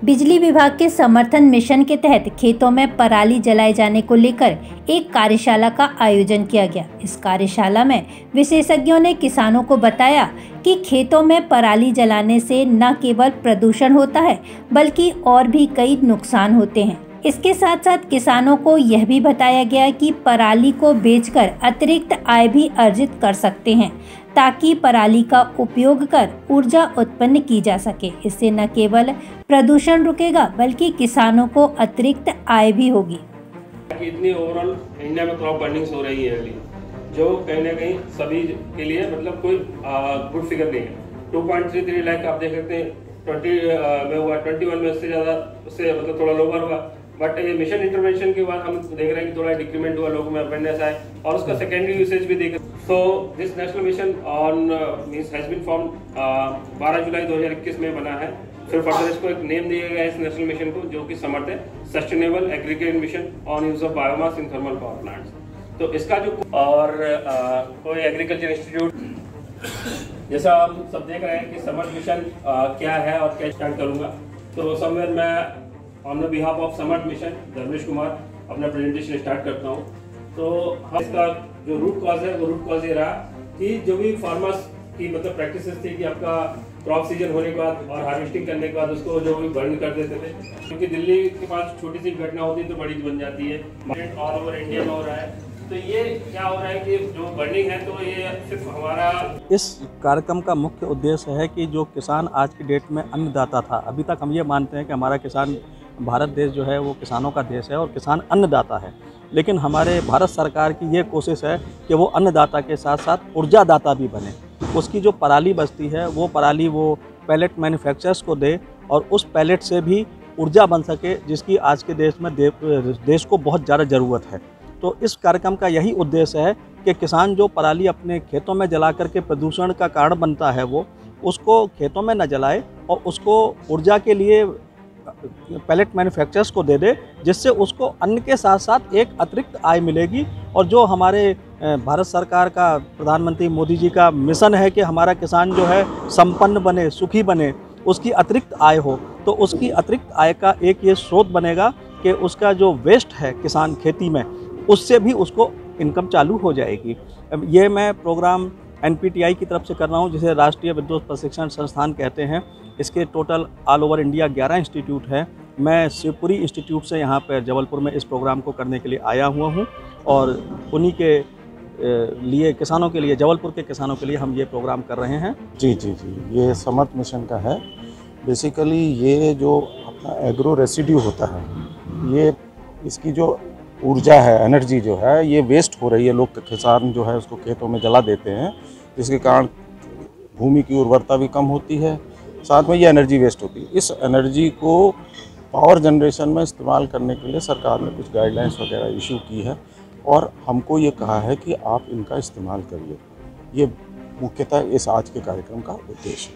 बिजली विभाग के समर्थन मिशन के तहत खेतों में पराली जलाए जाने को लेकर एक कार्यशाला का आयोजन किया गया। इस कार्यशाला में विशेषज्ञों ने किसानों को बताया कि खेतों में पराली जलाने से न केवल प्रदूषण होता है बल्कि और भी कई नुकसान होते हैं। इसके साथ साथ किसानों को यह भी बताया गया कि पराली को बेचकर अतिरिक्त आय भी अर्जित कर सकते हैं ताकि पराली का उपयोग कर ऊर्जा उत्पन्न की जा सके। इससे न केवल प्रदूषण रुकेगा बल्कि किसानों को अतिरिक्त आय भी होगी। इतनी ओवरऑल इंडिया में क्रॉप बर्निंग हो रही है जो कहीं ना कहीं सभी के लिए मतलब कोई गुड फिगर नहीं है। 2.33 लाख आप देख सकते हैं 20 में हुआ, 21 में उससे ज़्यादा, उससे मतलब थोड़ा लोअर हुआ। बट ये मिशन इंटरवेंशन के बाद हम देख रहे हैं कि थोड़ा डिक्रीमेंट हुआ, लोगों में अवेयरनेस आए और उसका सेकेंडरी यूसेज भी देख। So this national mission on means has been form 12 जुलाई 2021 में बना है। फिर फर्दर इसको एक नेम दिया गया है इस नेशनल मिशन को, जो कि समर्थ है sustainable agriculture mission on use of biomass in thermal power plants. तो इसका जो और कोई एग्रीकल्चर इंस्टीट्यूट, जैसा हम सब देख रहे हैं कि समर्थ मिशन क्या है और क्या स्टार्ट करूंगा, तो समवेयर मैं on the behalf of Samarth mission Dharmesh Kumar अपना प्रेजेंटेशन स्टार्ट करता हूँ। तो हम इसका जो रूट कॉज है वो रूट कॉज ये रहा कि जो भी फार्मर्स की मतलब प्रैक्टिसेस थी कि आपका क्रॉप सीजन होने के बाद और हार्वेस्टिंग करने के बाद उसको जो भी बर्न कर देते थे, क्योंकि दिल्ली के पास छोटी सी घटना होती है तो बड़ी बन जाती है। ऑल ओवर इंडिया में हो रहा है। तो ये क्या हो रहा है कि जो बर्निंग है तो ये सिर्फ हमारा इस कार्यक्रम का मुख्य उद्देश्य है कि जो किसान आज की डेट में अन्नदाता था, अभी तक हम ये मानते हैं कि हमारा किसान, भारत देश जो है वो किसानों का देश है और किसान अन्नदाता है, लेकिन हमारे भारत सरकार की ये कोशिश है कि वो अन्नदाता के साथ साथ ऊर्जादाता भी बने। उसकी जो पराली बचती है वो पराली वो पैलेट मैन्युफैक्चरर्स को दे और उस पैलेट से भी ऊर्जा बन सके, जिसकी आज के देश में देश को बहुत ज़्यादा ज़रूरत है। तो इस कार्यक्रम का यही उद्देश्य है कि किसान जो पराली अपने खेतों में जला करके प्रदूषण का कारण बनता है वो उसको खेतों में न जलाए और उसको ऊर्जा के लिए पैलेट मैन्युफैक्चरर्स को दे दे, जिससे उसको अन्न के साथ साथ एक अतिरिक्त आय मिलेगी। और जो हमारे भारत सरकार का, प्रधानमंत्री मोदी जी का मिशन है कि हमारा किसान जो है संपन्न बने, सुखी बने, उसकी अतिरिक्त आय हो, तो उसकी अतिरिक्त आय का एक ये स्रोत बनेगा कि उसका जो वेस्ट है किसान खेती में, उससे भी उसको इनकम चालू हो जाएगी। ये मैं प्रोग्राम NPTI की तरफ से कर रहा हूँ, जिसे राष्ट्रीय विद्युत प्रशिक्षण संस्थान कहते हैं। इसके total all over India 11 institute है। मैं शिवपुरी इंस्टीट्यूट से यहाँ पर जबलपुर में इस प्रोग्राम को करने के लिए आया हुआ हूँ और उन्हीं के लिए किसानों के लिए, जबलपुर के किसानों के लिए हम ये प्रोग्राम कर रहे हैं। जी, ये समर्थ मिशन का है। बेसिकली ये जो अपना एग्रो रेसिड्यू होता है, ये इसकी जो ऊर्जा है, एनर्जी जो है, ये वेस्ट हो रही है। लोग, किसान जो है उसको खेतों में जला देते हैं, जिसके कारण भूमि की उर्वरता भी कम होती है, साथ में ये एनर्जी वेस्ट होती है। इस एनर्जी को पावर जनरेशन में इस्तेमाल करने के लिए सरकार ने कुछ गाइडलाइंस वगैरह इशू की है और हमको ये कहा है कि आप इनका इस्तेमाल करिए। ये मुख्यतः इस आज के कार्यक्रम का उद्देश्य है।